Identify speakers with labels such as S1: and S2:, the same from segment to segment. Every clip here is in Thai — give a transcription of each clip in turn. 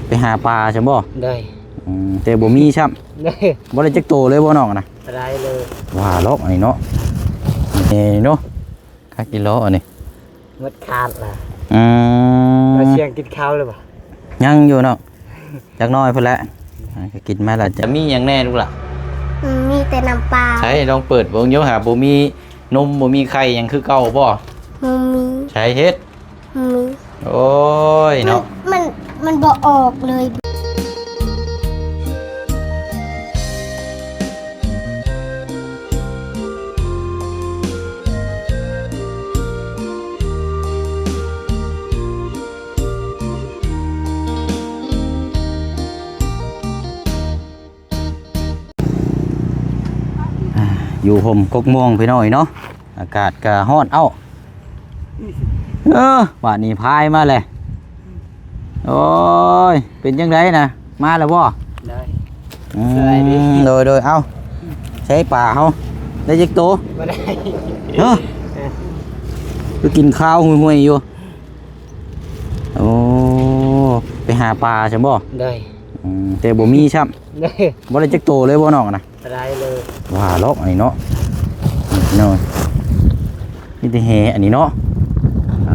S1: ไปหาปลาใช่บ่
S2: ได้
S1: แต่บ่มีครับ
S2: ได้
S1: บ่ได้จักโตเลยบ่น้องนะ
S2: ได้เลย
S1: ว่าล็อกอันนี้เนาะนี่เนาะค่ากิโลอันนี้
S2: มดขาดล่ะ
S1: เรา
S2: เชียงกินข้าวเลยป่ะ
S1: ยังอยู่เนาะจักน้อยเพิ่นแหละก็กินมาแล้วจะมีหยังแน่ลูกล่ะ
S3: มีแต่น้ำปลา
S1: ใช่ลองเปิดเบิ่งอยู่หาบ่มีนมบ่มีไข่หยังคือเก่าบ่
S3: มี
S1: ใช่เฮ็ด
S3: มี
S1: โอ้ยเนาะ
S3: มันบ่ออกเลย
S1: อยู่ห่มกกม่วงพี่น้อยเนาะอากาศก็ร้อนเอ้าบ้านนี้พายมาเลยโอ้ยเป็นจังไดนะมาแล้วบ่
S2: ได้
S1: โดยเอาใช้ป่าเฮาได้จักโต
S2: บ่ได้
S1: ไปกินข้าวห่วยๆอยู่โอ้ไปหาปลาใช่บ่
S2: ได้
S1: แต่บ่มีครับ
S2: ได้
S1: บ่ได้จักโตเลยบ่น้องนะ
S2: ได้เลย
S1: ว่าล็อกอันนี้เนาะเนาะนี่แต่แหอันนี้เนาะ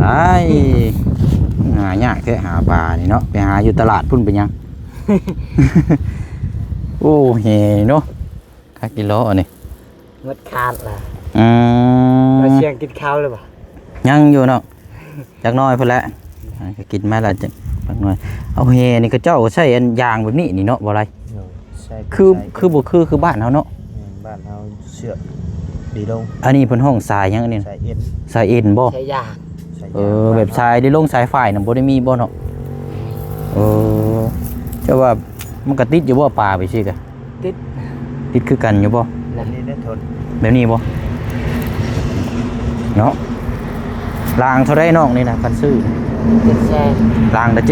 S1: หายากแค่หาปลานี่เนาะไปหาอยู่ตลาดพุ่นเป็นยัง โอ้แหเนาะค่ากิโลอันนี้
S2: มดขาดล่ะเราเชียงกินข้าวเลยป่ะ
S1: ยังอยู่เนาะจักน้อยเพิ่นแหละก็กินมาแล้วจักน้อยเอาแหนี่ก็เจ้าใช้อันยางแบบนี้นี่เนาะบ่ไรคือบ่คือบ้านเฮาเนาะ
S4: บ้านเฮาเชือกดีลง
S1: อันนี้เพิ่นห้องสายยังอันนี้สายเอ็นบ่
S2: ใช้ยาง
S1: แบบสายได้ลงสายไฟน่ะบ่ได้มีบ่เนาะเจ้าว่ามันก็ติดอยู่บ่ปลาไปซิกะติดคือกันอยู่บ่
S4: แบบนี้ได้ทน
S1: แบบนี้บ่เนาะรางเท่าไรน้องนี่นะคันซื้อ
S2: 700,000
S1: รางละ700,000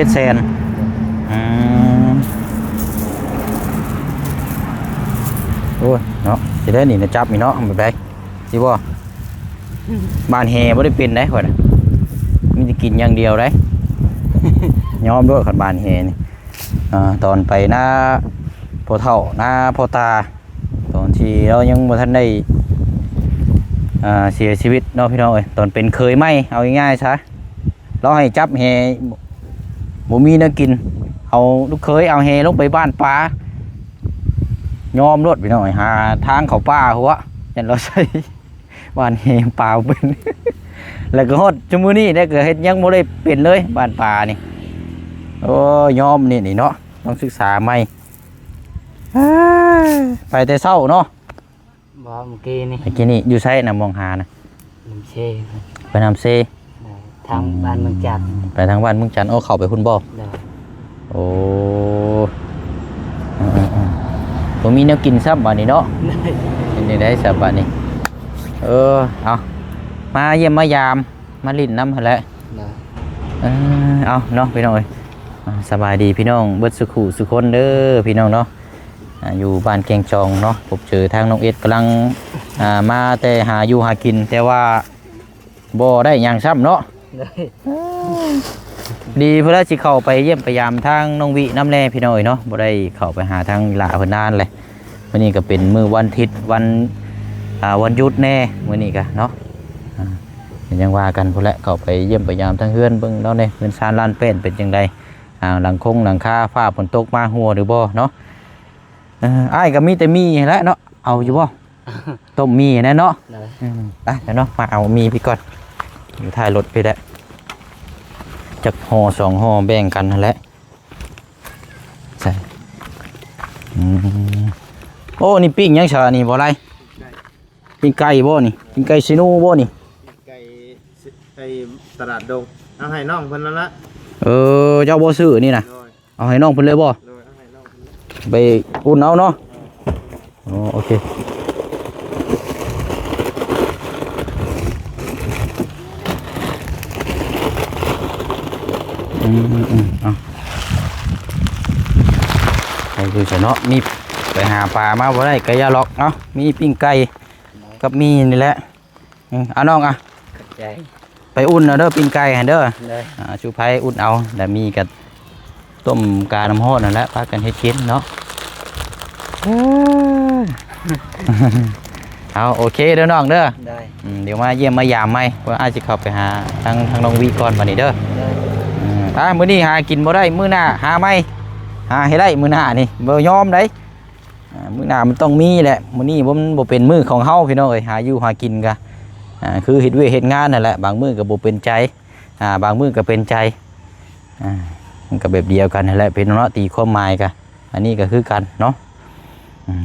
S1: โอ้ยเนาะสิได้นี่นะจับนี่เนาะแบบใดสิบ่บ้านแฮบ่ได้เป็นได้ข่อยน่ะมีแต่กินอย่างเดียวได้ ยอมด้วยขันบ้านแฮนี่ตอนไปหน้าพ่อเฒ่าหน้าพ่อตาตอนที่เรายังบ่ทันได้เสียชีวิตเนาะพี่น้องเอ้ยตอนเป็นเคยไหมเอาง่ายๆซะเราให้จับแฮบ่มีเนื้อกินเอาลูกเคยเอาแฮลงไปบ้านป้ายอมรถพี่น้องหาทางเขาป้าหัวยันเราใช้บ้านแฮป่าเป็น แล้วก็ฮอดชั่วโมงนี้ได้เกิดเฮ็ดยังบ่ได้เป็นเลยบ้านป่านี่โอ้ยอมนี่เนาะต้องศึกษาใหม่ไปแต่เช้าเนาะ
S2: บ่เมื่อกี้
S1: นี่อยู่ไสน่ะมองหานะ
S2: น้ำเช
S1: ไปน้ำเซ
S2: ทางบ้านเมืองจันทร์
S1: ไปทางบ้านเมืองจันทร์เข้าไปพุ่นบ่โอ้บ่มีแนวกินซับบัดนี้เนาะเป็นจังได๋ซับบัดนี้เอามาเยี่ยมมายามมาลิ้นน้ำหั่นแหละเอาเนาะพี่น้องเอ้ยสบายดีพี่น้องเบิดสุขุสุคนเด้อพี่น้องเนาะอยู่บ้านแกงจองเนาะพบเจอทางน้องเอ็ดกำลังมาแต่หาอยู่หากินแต่ว่าบ่ได้หยังซ้ำเนาะดีเพื่อสิเข้าไปเยี่ยมพยายามทางน้องวิน้ำแร่พี่น้องเนาะบ่ได้เข้าไปหาทางหลาเพิ่นนานเลยวันนี้ก็เป็นมื้อวันอาทิตย์วันหยุดแน่มื้อนี้ก็เนาะยังว่ากันพุ่นแหละเข้าไปเยี่ยมพยายามทางเฮือนเบิ่งเนาะเนี่ยเฮือนซานลานเป็นจังไดหลังคาฟ้าฝนตกมาหัวหรือบ่เนาะอ้ายก็มีแต่มีแล้วเนาะเอาอยู่บ่ต้มมีแน่เนาะเดี๋ยวเนาะมาเอามีพี่ก่อนอยู่ท้ายรถไปแล้วจักห่อ2ห่อแบ่งกันนั่นแหละใช่โอ้นี่ปิ้งยังชานี่บ่ไรปิ้งไก่บ่นี่ปิ้งไก่ซิโน่บ่นี่
S4: ไก่ตลาดดงเอาให้น้องเพิ่นแล้วละ
S1: เจ้าบ่ซื้อนี่นะเอาให้น้องเพิ่นเลยบ่ไปอุ่นเอาเนาะโอเคไปดูสิเนาะมีไปหาปลามาบ่ได้ก็อย่าหรอกเนาะมีปิ้งไก่กับมีนี่แหละเอาน้องไปอุ่นเอาเด้อปิ้งไก่ให้เด้อชูไผ่อุ่นเอาแต่มีกับ ต้มกาน้ำฮ้อนนั่นแหละพากันเฮ็ดกินเนาะเอาโอเคเด้อน้องเด้อ
S2: ได้
S1: เดี๋ยวมาเยี่ยมมายามไหมว่าอาจจะเข้าไปหาทางน้องวีก่อนวันนี้เด้อ
S2: ได้
S1: มื้อนี้หากินบ่ได้มื้อหน้าหาไหมหาให้ได้มื้อหน้านี่บ่ยอมได้มื้อหน้ามันต้องมีแหละมื้อนี้บ่มันบ่เป็นมื้อของเฮาพี่น้องเอ้ยหาอยู่หากินกะคือเฮ็ดเวยกเฮ็ดงานนั่นแหละบางมื้อก็บ่เป็นใจบางมื้อก็เป็นใจมันก็แบบเดียวกันนั่นแหละเป็นเนาะตีความหมายกะอันนี้ก็คือกันเนาะ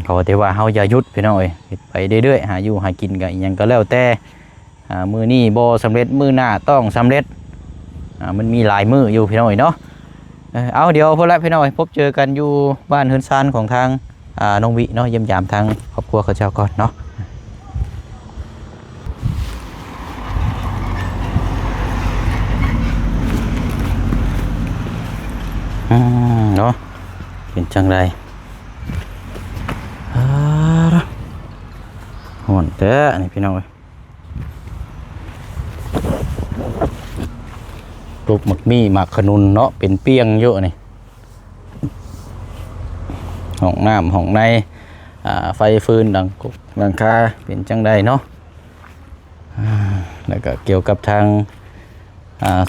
S1: ก็แต่ว่าเฮาอย่าหยุดพี่น้องเอ้ยเฮ็ดไปเรื่อยๆหาอยู่หากินก็อิหยังก็แล้วแต่มื้อนี้บ่สำเร็จมื้อหน้าต้องสำเร็จมันมีหลายมื้ออยู่พี่น้องเอ้ยเนาะเอาเดี๋ยวพวกละพี่น้องเอ้ยพบเจอกันอยู่บ้านเฮือนซานของทางน้องวิเนาะเยี่ยมยามทางครอบครัวเขาเจ้าก่อนเนาะเนาะเป็นจังไรห่อนเด้อนี่พี่น้องเอ้ยลูกหมักมี่หมักขนุนเนาะเป็นเปียงเยอะนี่ห้องน้ำห้องในไฟฟืนดังกุกดังคาเป็นจังใดเนาะแล้วก็เกี่ยวกับทาง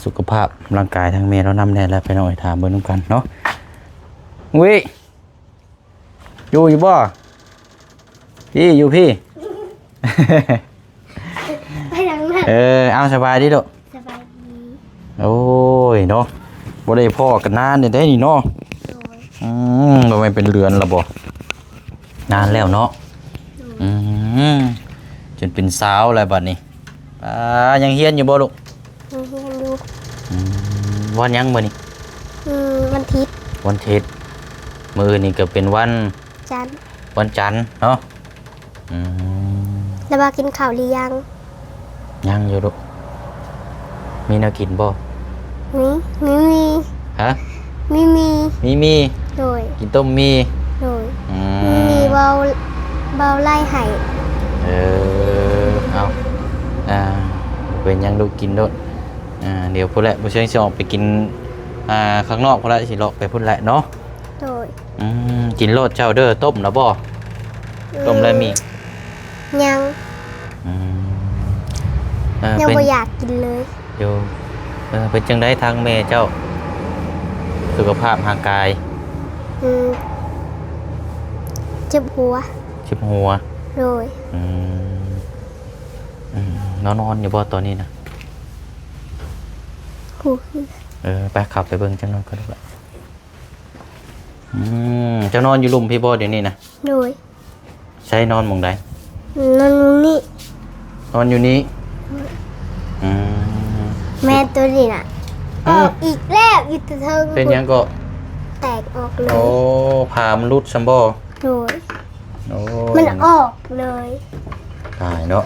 S1: สุขภาพร่างกายทางเมเรานำแน่แล้วไปหน่อยถามเบอร์น้ำกันเนาะวิอยู่บ่พี่อยู่พี่
S3: ไปทางนั้น
S1: เอาสบายดิลูก
S3: สบายดี
S1: โอ้ยเนาะบ่ได้พ่อกันนานเนี่ยได้นี่เนาะ
S3: โดย
S1: บ่แม่นเป็นเรือนละบ่นานแล้วเนาะจนเป็นสาวแล้วบัดนี้ยังเฮียนอยู่บ่ลูก
S3: ยังเรียนอยู่
S1: วันยังมื้อนี้
S3: วันอาทิตย์
S1: วันอาทิตย์มื้อนี้ก็เป็นวัน
S3: จันทร์
S1: วันจันทร์เนาะ
S3: แล้วมากินข้าวหรือยัง
S1: ยังอยู่ลูกมีแนวกินบ่
S3: มี
S1: ฮะ
S3: มี
S1: มี
S3: โดย
S1: กินต้มมี
S3: โดยมีเบาไล่ไห่
S1: เอาเป็นยังลูกกินโดดเดี๋ยวพุ่นแหละผู้เชี่ยวชาญไปกินข้างนอกพุ่นแหละสิเลาะไปพุ่นแหละเนาะ
S3: โดย
S1: กินโลดเจ้าเด้อต้มแล้วบ่ต้มแล้วมี
S3: ยัง ยัง
S1: เป็น
S3: ไม่อยากกินเลย
S1: อยู่เป็นจังได้ทางแม่เจ้าสุขภาพร่างกาย
S3: เจ็บหัว
S1: ชิบหัว
S3: โดย
S1: นอนอยู่บ่ตอนนี้นะ
S3: หู
S1: ไปขับไปเบิ่งจังนอนก็ได้ละเจ้านอนอยู่ลุมพี่บ่เดี๋ยวนี้นะ
S3: โดย
S1: ใช้นอนหม่องใด
S3: นั่นนี่
S1: นอนอยู่นี้
S3: แม่ตัวนี้น่ะออกอีกแล้วอยู่แต่เทิง
S1: เป็นยังก็
S3: แตกออกเลย
S1: โอ้ผ่ามันรุดซัมบ่
S3: โดย
S1: โอ้
S3: มันออกเลย
S1: ตายเนาะ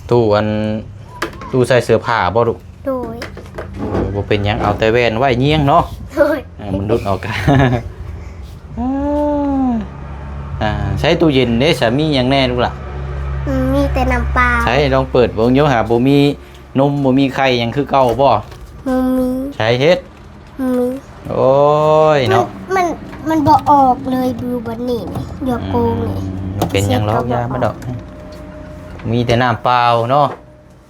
S1: ตู้ใส่เสื้อผ้าบ่ลูก
S3: โดย
S1: บ่เป็นหยังเอาแต่แว่นไว้เงียงเนาะ
S3: โดย
S1: มันรุดออกกัน ใช้ตู้เย็นเด้สามีหยังแน่ลูกล่ะ
S3: มีแต่น้ำปลา
S1: ใช้ลองเปิดเบิ่งอยู่หาบ่มีนมบ่มีไข่หยังคือเก่าบ่
S3: มี
S1: ใช้เฮ็ด
S3: มี
S1: โอ้ยเนาะ
S3: มันบ่ออกเลยดูบนนี่เดี๋ยวโกงนี่
S1: เป็นหยังหรอกยามาดอกมีแต่น้ำเปล่าเนาะ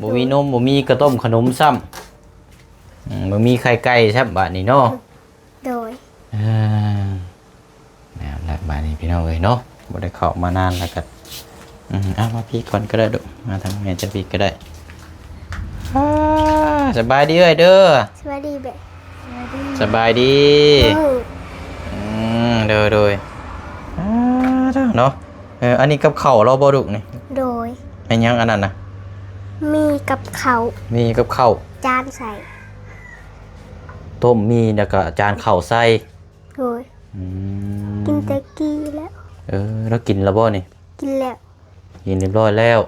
S1: บ่มีนมบ่มีกระต้มขนมซ้ำบ่มีไข่ไก่ครับบัดนี้เนาะ
S3: โดย
S1: แล้วแหละบัดนี้พี่น้องเอ้ยเนาะบ่ได้เข้ามานานแล้วก็มาพี่ก่อนก็ได้ดุมาทางแม่จะพี่ก็ได้สบายดีเอ้ยเด้อ
S3: สวัสดีเบ๊
S1: สบายดีเด้อเนาะอันนี้กับข้าวเราบ่ดุนี่
S3: โดย
S1: เป็นหยังอันนั้นน่ะ
S3: มีกับเขา
S1: มีกับข้าว
S3: จานใส่
S1: ต้มมีแล้วก็จานข้าวใส่
S3: โดยกินตะกี้แล้ว
S1: แล้วกินแล้วบ่นี่
S3: กินแล้ว
S1: กินเรียบร้อยแล้ว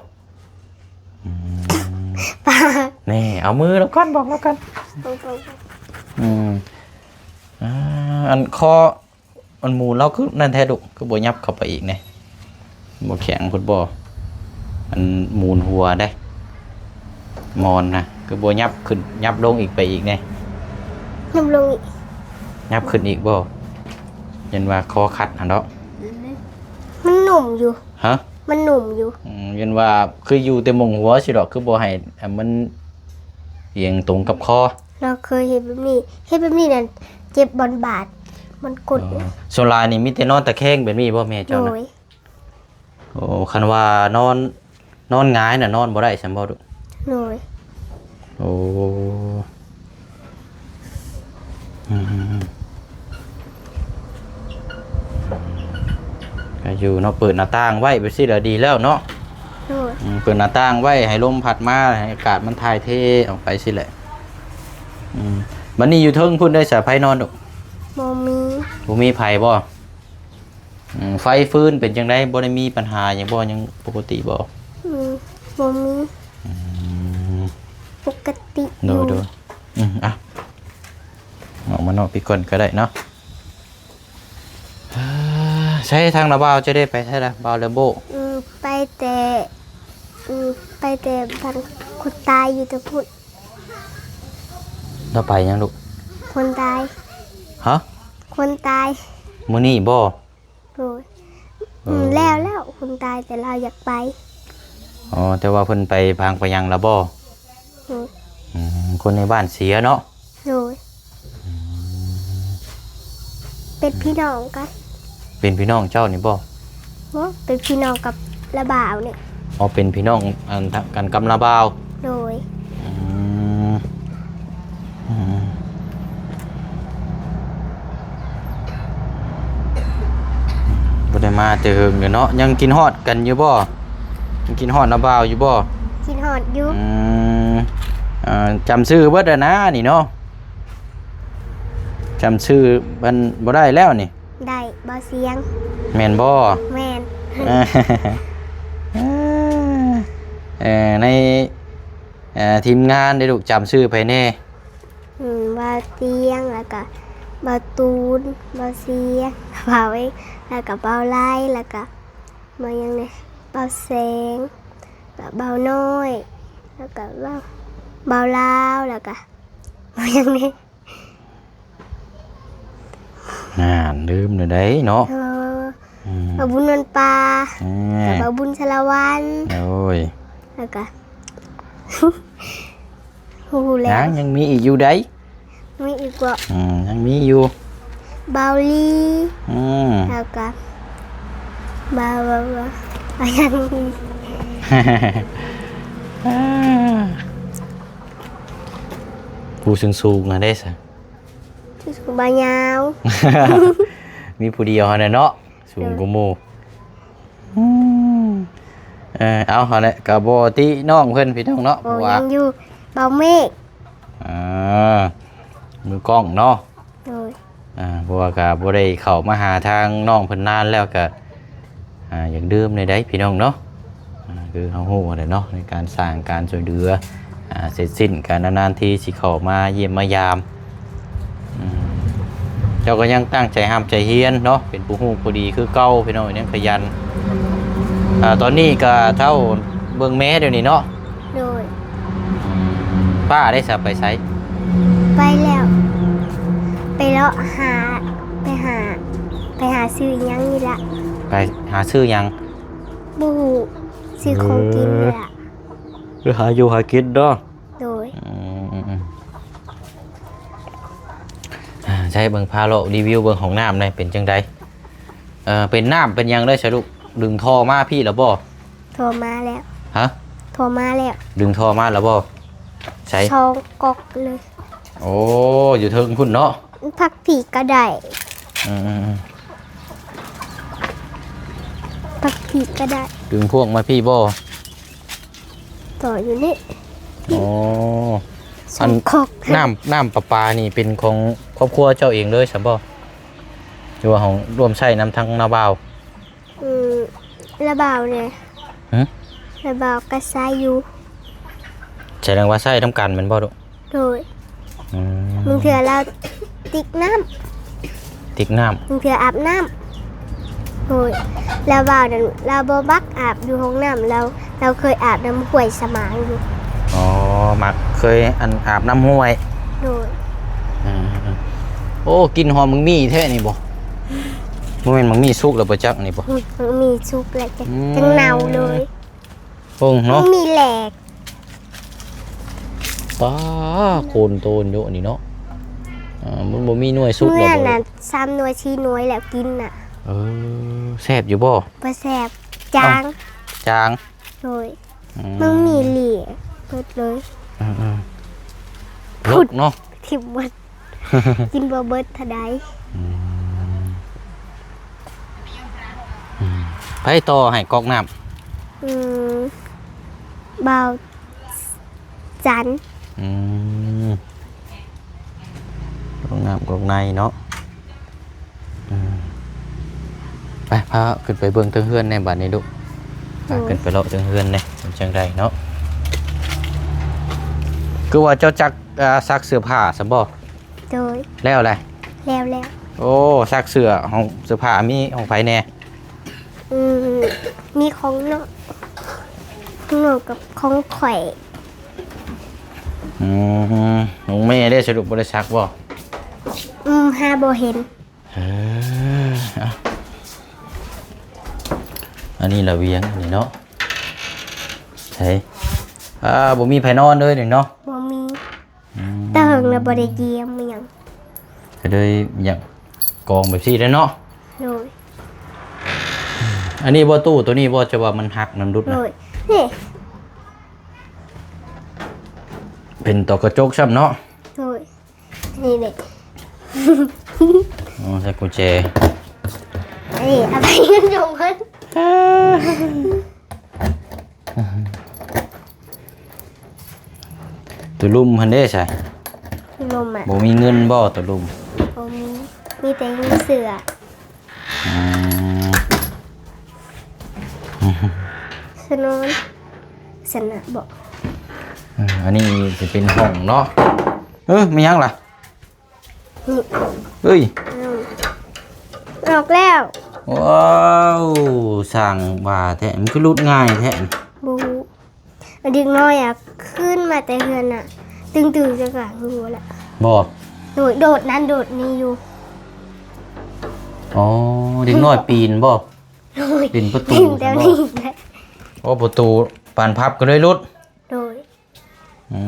S3: ปลา
S1: แน่เอามือแล้วก่อนบอกแล้วกันอันคออันหมูเราคือนั่นแท้ดุก็บ่ยับเข้าไปอีกเนี่ยบ่แข็งพุ่นบ่อันหมูนหัวได้มอนนะคือบ่ยับขึ้นยับลงอีกไปอีกเนี่ย
S3: น้ำลงอีก
S1: ยับขึ้นอีกบ่ยันว่าคอขัดหั่นเนาะ
S3: มันหนุ่มอยู่
S1: ฮะ
S3: มันหนุ่มอยู่
S1: ยันว่าคืออยู่แต่มงหัวสิดอกคือบ่ให้มันเอียงตรงกับคอ
S3: เราเคยเห็นแบบนี้นั่นเจ็บบอลบาดมันกด
S1: ส่วนหลายนี่มีแต่นอนตะแคงแบบนี้บ่แม่
S3: โด
S1: เจ้านะ
S3: ย
S1: โอ้คันว่านอนหงายน่ะนอนบ่ได้ซั่นบ่ดุ
S3: โดย
S1: โอ้อืมก็อยู่เนาะเปิดหน้าต่างไว้ไปสิละดีแล้วเนาะ
S3: โดย
S1: เปิดหน้าต่างไว้ให้ลมพัดมาให้อากาศมันถ่ายเทออกไปสิแหละมันนี่อยู่เทิงพุ่นได้สะไผนอนดอก
S3: โมมี
S1: บ่มีไผบ่ไฟฟื้นเป็นจังไดบ่ได้มีปัญหาหยังบ่ยังปกติบ่
S3: โมมีปกติอ
S1: โด
S3: ยู่
S1: ยอ่ะออกมานอกพี่ก่อนก็ได้เนาะใช้ทางระบาวจะได้ไปใช่ละบาวเลโบ
S3: ไปแต่พันคนตายอยู่แต่พูด
S1: เราไปยังลูก
S3: คนตาย
S1: ฮะ
S3: คนตาย
S1: มื้อนี้บ่
S3: โดยแล้วคนตายแต่เราอยากไป
S1: อ๋อแต่ว่าเพิ่นไปพางไปยังละบ่
S3: โดย
S1: คนในบ้านเสียเนาะ
S3: โดยเป็นพี่น้องกัน
S1: เป็นพี่น้องเจ้านี่บ่
S3: เป็นพี่น้องกับระบ่าวเนี่ย
S1: อ๋อเป็นพี่น้องกันกำละบาว
S3: โดย
S1: บ่ได้มาแต่เฮิงเด้อเนาะยังกินฮอดกันอยู่บ่ยังกินฮอดละบาวอยู่บ่
S3: กินหอดอยุ
S1: จำชื่อเบิดอะนะนี่เนาะจำชื่อมันบ่ได้แล้วนี่
S3: ได้บ่เสียง
S1: แม่นบ่
S3: แมน
S1: ในทีมงานได้ลูกจำชื่อไปแน่
S3: บ่เตียงแล้วก็บ่ตูนบ่เสียงบ่าวเองแล้วก็บ่าวไล่แล้วก็มายังไงบ่าวแสงแล้วบ่าวน้อย แล้วก็บ่าวลาวแล้วก็มายังไง
S1: ลืมเลยได้เนาะ
S3: บ่าวบุญนนปลาแล้วบ่าวบุญชลวัน
S1: โอ้ย
S3: แล้วก็ ฮู้แล้ว
S1: ยังมีอีกอยู่ได้
S3: มีอีกว่า
S1: ยังมีอยู่
S3: บาวลี
S1: ม
S3: แล้วก็บาวยังมี
S1: ผู้สูงๆนะได้ซะ
S3: ที่สุบายาว
S1: มีผู้เดียวน่ะเนาะสูงกว่าหมู่เอาหั่นแหละก็บ่ติน้องเพิ่นพี่น้องเนาะเพ
S3: โอ้
S1: ราะว่า
S3: ยังอยู่บาวเมฆ
S1: มือกล้องเนาะ
S3: โดย
S1: เพราะว่าก็บ่ได้เข้ามาหาทางน้องเพิ่นนานแล้วก็อยากดื่มในใดพี่น้องเนาะคือเฮาฮู้แหละเนาะในการสร้างการช่วยเหลือเสร็จสิ้นการนานๆทีสิเข้ามาเยี่ยมมายามเจ้าก็ยังตั้งใจห้ามใจเฮียนเนาะเป็นผู้ฮู้ผู้ดีคือเก่าพี่น้องยังขยันตอนนี้ก็เท่าเบิ่งแม่เดี๋ยวนี้เนาะ
S3: โดย
S1: ป้าได้สับไปไส
S3: ไปแล้วไปเลาะหาไปหาซื้อหยังนี่ละ
S1: ไปหาซื้อหยัง
S3: บูซื้อของกินนี่ละ
S1: คือหาอยู่หากินเนาะ
S3: โดย
S1: ใช้เบิ่งพาโลรีวิวเบิ่งของน้ำได้เป็นจังไดเป็นน้ำเป็นหยังได้สรุปดึงท่อมาพี่แล้วบ่
S3: โทรมาแล้ว
S1: ฮะ
S3: โทรมาแล้ว
S1: ดึงท่อมาแล้วบ่ใช้
S3: ช่องกอกเลย
S1: โอ้อยู่เทิงพุ่นเนาะ
S3: พักผีก็ได้
S1: อืม
S3: พักผีก็ได้
S1: ดึงพวกมาพี่บ่
S3: ต่ออยู่นี่
S1: โอ้
S3: ช่องกอก
S1: น้ำประปานี่เป็นของครอบครัวเจ้าเองเลยใช่บ่หรือว่าของร่วมใช้น้ำทางนาบ่าว
S3: ระบาวเนี่ย
S1: หึ
S3: ระบาวกระซายอยู่
S1: แสดงว่าใช้ทำกันแมันบ่ดุ
S3: โดยมึงเถื่อเราติ๊กน้
S1: ติ๊กน้
S3: ำมึงเถื่ออาบน้ำโดยระบาวเนี่ยเราบบักอาบอยู่ห้องน้ำเราเคยอาบน้ำห้วยสมางอยู่
S1: ำอ๋อมักเคยอาบน้ำห้วย
S3: โดย
S1: โอ้กินหอมมึงมีแท้นี่บ่บ่แม่นมึงมีสุกแล้วบ่จักนี่บ่
S3: มันมีชุกแล้วจังเนาเลย
S1: โป่ง
S3: มั
S1: เนาะ
S3: นมีแหลก
S1: ป้าโคนโตนอยู่นี่เนาะมันบ่มีหน่วยสุก
S3: เมื่
S1: แล้
S3: อ
S1: วบ่
S3: น่ะซ้ำหน่วยชี้หน่วยแล้วกินน่ะ
S1: แซ่บอยู่บ่
S3: บ่แซ่บจาง
S1: จาง
S3: เลยมันมีเหลี่ยเบิดเลย
S1: ลกเนาะ
S3: ทิมวัด กินบ่เบิดเท่าใด
S1: ไปต่อให้กอกน้ำ
S3: เบาจัน
S1: กอกน้ำกอกในเนาะไปพาขึ้นไปเบิ่งเทิงเฮือนในบัดนี้ลูกพาขึ้นไปเลาะเทิงเฮือนนี่เป็นจังไดเนาะคือว่าเจ้าจักซักเสื้อผ้าซะบ่
S3: โดย
S1: แล้วแหละ
S3: แล้ว
S1: โอ้ซักเสื้อของเสื้อผ้ามีของไผแน่
S3: มีของเนาะของหนูกับของข่อย
S1: น้องแม่ได้สรุปบ่ได้ซักบ่
S3: หาบ่เห็น
S1: เอาอันนี้ระเบียงนี่เนาะใช่บ่มีไผนอนเลยนี่เนาะ
S3: บ่มีแต่เฮิงน่ะบ่ได้เยี่ยมอิหยัง
S1: ก็เลยอย่างกองแบบซี่ได้เนาะ
S3: โดย
S1: อันนี้บ่ตู้ตัวนี้บ่จะว่ามันหักมันรุด
S3: โด
S1: นะ
S3: ยนี่
S1: เป็นตัวกระจกซ้ำเนาะ
S3: โดยนี่เด็ก
S1: อ๋อใส่กุญแจ
S3: นี่เอาไปเงินจงเพิ่น
S1: ตัวลุ่มเพิ่นเด้ใช่
S3: ลมอ่ะ
S1: บ่มีเงินบ่ตัวลุ่ม
S3: บ่มีแต่เงินเสือ
S1: อืม
S3: สนอนสนะบอก
S1: อันนี้จะเป็นห้องเนาะมีหยังล่ะ
S3: นี่
S1: เฮ้ย
S3: ออกแล้ว
S1: ว้าวสั่งว่าแท้มันคือรุดง่ายแท้
S3: บูเด็กน้อยอ่ะขึ้นมาแต่เฮือนอ่ะ ตึงๆจะกลางอยู่แหละ
S1: บ่
S3: โดดนั้นโดดนี้อยู่
S1: อ๋อเด็กน้อยปีนบ่
S3: โดย
S1: เป็นประตู
S3: แต่นี่แหละ
S1: โอ้ประตูปานพับก็เลยรุด
S3: โดย
S1: อื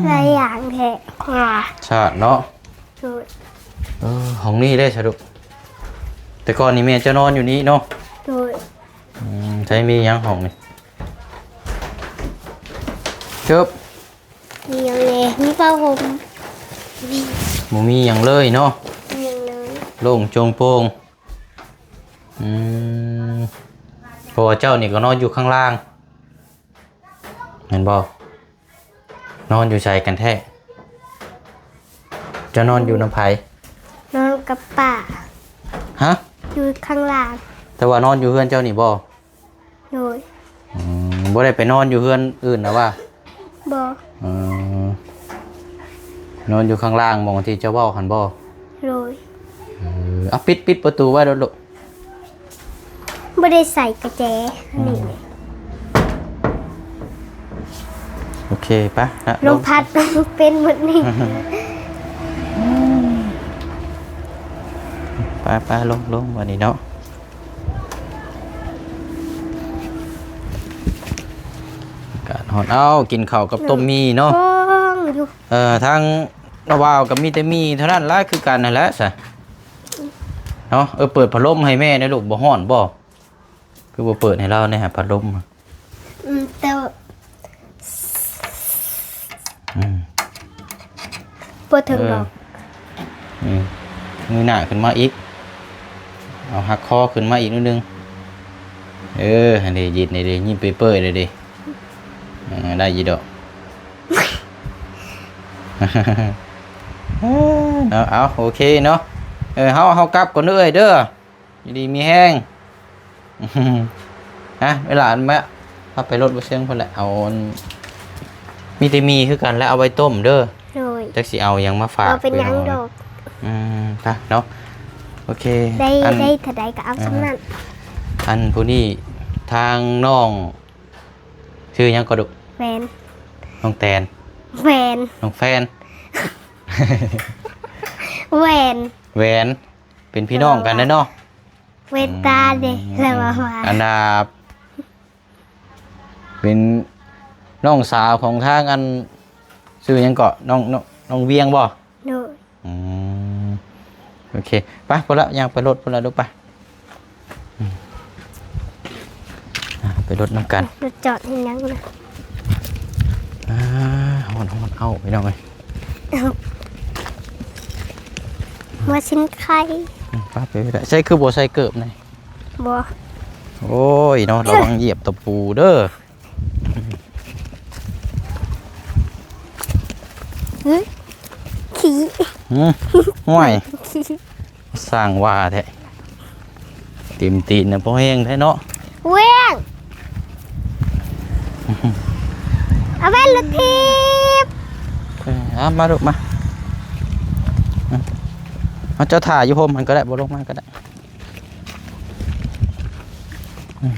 S3: หลายอย่างแท้ค่ะ
S1: ชาติเนาะ
S3: โดย
S1: ห้องนี้ได้สะดุกแต่ก่อนนี่แม่จะนอนอยู่นี้เนาะ
S3: โดย
S1: ใช้มีหยังห้องนี่เชิบ
S3: มีอย่างเลยมีผ้าห่มมี
S1: บ่มีหยังเลยเนาะ
S3: อย่างเลย
S1: โล่งโจงโปร่งเพราะว่าเจ้านี่ก็นอนอยู่ข้างล่างเห็นบ่นอนอยู่ใส่กันแท้จะนอนอยู่น้ำไผ
S3: นอนกับป่า
S1: ฮะ
S3: อยู่ข้างล่าง
S1: แต่ว่านอนอยู่เฮือนเจ้านี่บ่
S3: โดย
S1: บ่ได้ไปนอนอยู่เฮือนอื่นนะว่า
S3: บอ
S1: นอนอยู่ข้างล่างหมองที่เจ้าเว้าหันบ่
S3: โดย
S1: เอาปิดประตูไว้เด้อลูก
S3: ไม่ได้ใส่กระแจนี่เลย
S1: โอเคปะนะ
S3: ลมพัดเป็นหมดนี่
S1: ไปลงวันนี้เนาะการหอนเอากินข้าวกับต้มมีเนาะ
S3: โอ้ยดู
S1: ทางระวาวกับมีแต่มีเท่านั้นละคือกันนั่นแหละสะเนาะเปิดพัดลมให้แม่นะลูกบ่ฮ้อนบ่คือบ่เปิดให้เราเนี่ยฮะพัดลม
S3: แต่ ปวดถึงดอก
S1: มือหน้าขึ้นมาอีกเอาหักคอขึ้นมาอีกนิดนึงอันนี้ยิดนี่ดิยิ้มเปื่อยๆเลยดิได้ยีดอก เอาโอเคเนาะเฮากลับก่อนเด้อเด้อดีมีแห้ง ฮะเวลาแม่พาไปรถบ่เสียงเพิ่นแหละเอามีแต่มีคือกันแล้วเอาไว้ต้มเด้อ
S3: โดย
S1: จักสิเอาหยังมาฝาก
S3: เราเป็นหยังดอก
S1: ไปเนาะโอเค
S3: ได้ถ้าได้ก็เอาสำนั้น
S1: อันผู้นี้ทางน้องชื่อหยังก็ดุ
S3: แฟน
S1: น้องแตน
S3: แฟน
S1: น้องแฟน
S3: แหวน
S1: แหวนเป็นพี่น้องกันเนาะ
S3: เวนตาเด้แล้วว่า
S1: อันดาเป็นน้องสาวของทางอันชื่อหยังเกาะน้องเวียงบ่
S3: โดย
S1: อืมโอเคไปพอละยังไปรถพอละลูกไปไปรถน้ำกัน
S3: รถจอดให้ยังนะ
S1: ฮอนเอาไปน้องเลย
S3: มาชิ้นไข่
S1: ป้าไปได้ใช่คือโบใส่เกิบไง
S3: บ่
S1: โอ้ยเนาะระวังเหยียบตะปูเด้อ
S3: ขี้
S1: ห่วยสร้างว่าแท้เต็มตีนนะพ่อแห้งแท้เนาะ
S3: เว้งเอาแว่นรถทิพย์
S1: มาลูกมาเอาเจ้าถ่ายอยู่พมมันก็ได้บ่ลงมาก็ได้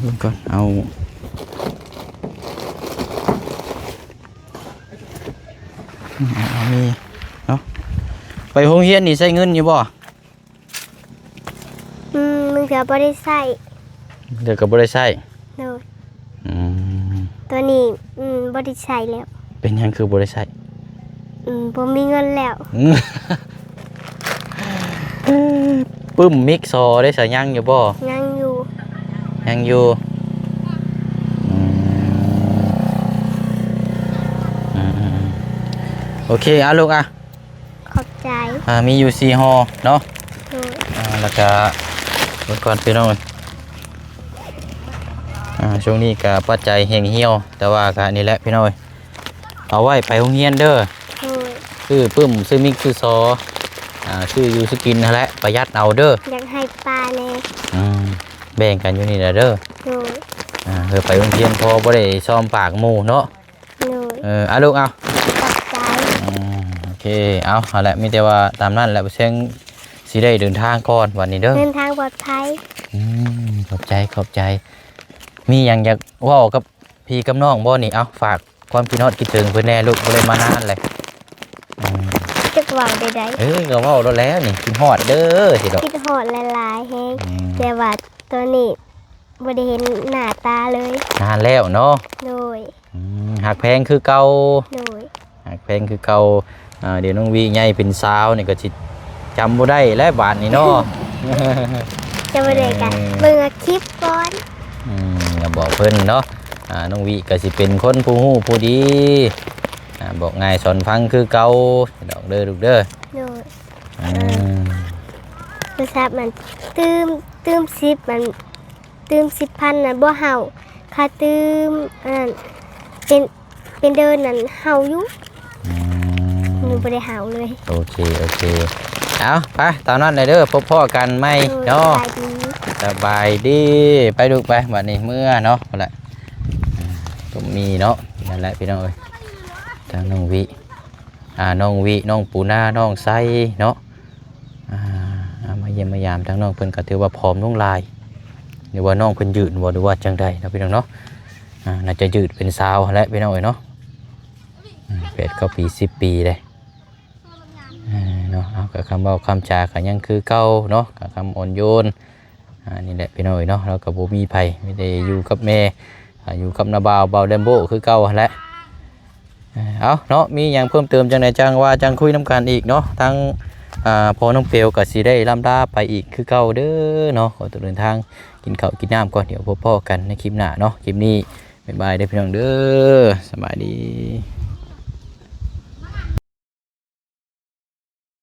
S1: ลงก่อนเอามีเนาะไปโรงเรียนนี่ใช้เงินอยู่บ่
S3: มึงจะบ่ได้ใส่
S1: เดี๋ยวก็บ่ได้ใช้
S3: โดย
S1: อืม
S3: ตัวนี้บ่ได้ใส่แล้ว
S1: เป็นหยังคือบ่ได้ใช้
S3: บ่มีเงินแล้ว
S1: ปึ้มมิกซอได้สายังอยู่บ่
S3: ยังอยู่
S1: ยังอยู่โอเคเอาลูกอ่ะ
S3: ขอบใจ
S1: มีอยู่4ห่อเนาะ
S3: โดย
S1: แล้วก็รถก่อนพี่น้องช่วงนี้ก็ปัจจัยแห้งเหี่ยวแต่ว่าก็นี่แหละพี่น้อยเอาไว้ไปโรงเรียนเด้อ
S3: โดย
S1: ซื้อปึ้มซื้อมิกซื้อซอซื้อยูสกินนั่นแหละประหยัดเอาเด้อ
S3: อยากให้ปลาแน่
S1: แบ่งกันอยู่นี่แหละเด้อ
S3: โดย
S1: เธอไปโรงเรียนพอบ่ได้ซ้อมปากหมู่เนาะ
S3: โดย
S1: เอาลูกเอา
S3: ขอบใจ
S1: โอเคเอาแหละมีแต่ว่าตามนั้นแหละเสียงสิได้เดินทางก่อนวันนี้เด้อ
S3: เดินทางปลอดภัย
S1: ขอบใจ มีอย่างอยากเว่ากับพี่กับน้องบ่นี่เอาฝากความพี่น้องคิดถึงเพื่อนแน่ลูกบ่ได้มานานเลย
S3: จะเว่าใด
S1: ก็เว้าแล้วนี่กินฮอดเด้อสิดอก
S3: ๆคิดหอดหลายๆแฮงแต่ว่าตัวนี้บ่ได้เห็นหน้าตาเลย
S1: นานแล้วเนาะ
S3: โดย
S1: หักแพงคือเก่า
S3: โดย
S1: หักแพงคือเก่าเดี๋ยวน้องวีใหญ่เป็นสาวนี่ก็สิจำบ่ได้แล้วบาดนี้เนาะ
S3: จะบ่ได้กันเบิ่งคลิปก่อน
S1: อย่าบอกเพิ่นเนาะน้องวิก็สิเป็นคนผู้ฮู้ผู้ดีบอกง่ายสอนฟังคือเก่าดอกเด้อลูกเด้อ
S3: โดยโทรศัพท์มันตื้ม10มันตื้ม10,000น่ะบ่เห่าค่าตื้มอันนั้นเป็นเดินนั่นเห่าอยู่หนูบ่ได้เห่าเลย
S1: โอเคเอาไปตอนนั้นเลยเด้อพบพ่อกันไหมเนาะสบายดีไปดูไปบัดนี้เมื่อเนาะเอาละก็มีเนาะนั่นแหละพี่น้องเอ้ยทางน้องวิน้องปูนาน้องไส้เนาะมาเยี่ยมมายามทางน้องเพิ่นก็ถือว่าพร้อมลงลายหรือว่าน้องเพิ่นยืดหรือว่าจังใดนะพี่น้องเนาะน่าจะยืดเป็นสาวและพี่น้องเอ้ยเนาะ8 9 ปี10 ปีเลยเนาะเอากับคำเบาคำจากันยังคือเก่าเนาะกับคำอ่อนโยนนี่แหละพี่น้องเอ้ยเนาะแล้วกับบ่มีไผไม่ได้อยู่กับแม่อยู่กับนาบ่าวเบาเดมโบคือเก่าแหละเอาเนาะมีอย่างเพิ่มเติมจังไหนจังว่าจังคุยน้ำกันอีกเนาะทั้งพอน้องเปียวกับสีได้ลำลาไปอีกคือเก่าเด้อเนาะขอตัวเดินทางกินข้าวกินน้ำก่อนเดี๋ยวพบพ่อกันในคลิปหน้าเนาะคลิปนี้บ๊ายบายเด้อพี่น้องเด้อสบายดี